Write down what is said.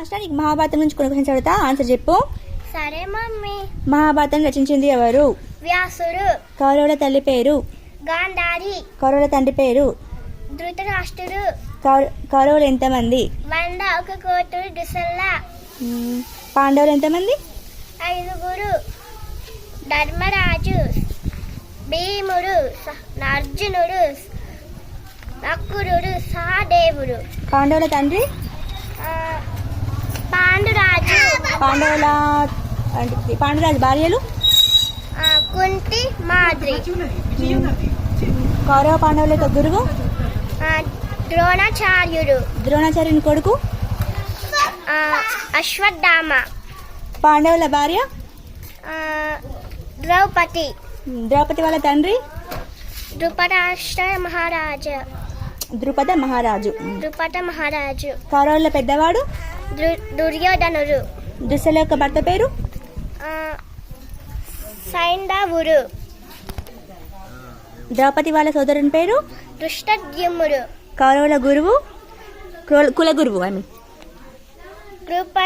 Last నీకు మహాభారతం నుంచి కొన్ని క్వశ్చన్స్ అడుగుతా, ఆన్సర్ చెప్పు. సరే మమ్మీ. మహాభారతం రచించింది ఎవరు? వ్యాసుడు. కౌరవుల తల్లి పేరు? గాంధారి. కౌరవుల తండ్రి పేరు? ధృతరాష్ట్రుడు. కౌరవులు ఎంతమంది? 100 కోతులు దుసల్లా. పాండవులు ఎంతమంది? 5. ధర్మరాజు, భీముడు, అర్జునుడు, నకులుడు, సహదేవుడు. పాండవుల తండ్రి? పాండురాజు. పాండురాజు భార్యలు? కుంతి, మాద్రి. కౌరవ పాండవుల యొక్క గురువు? ద్రోణాచార్యుడు. ద్రోణాచార్యుని కొడుకు? అశ్వత్థామ. పాండవుల భార్య? ద్రౌపది. ద్రౌపది వాళ్ళ తండ్రి? ద్రుపద మహారాజు. కౌరవుల పెద్దవాడు? దుర్యోధనుడు. దుశ్శల యొక్క భర్త పేరు? సైంధవుడు. ద్రౌపది వాళ్ళ సోదరుని పేరు? దృష్టద్యుమ్నుడు. కౌరవుల గురువు? కుల గురువు. కృప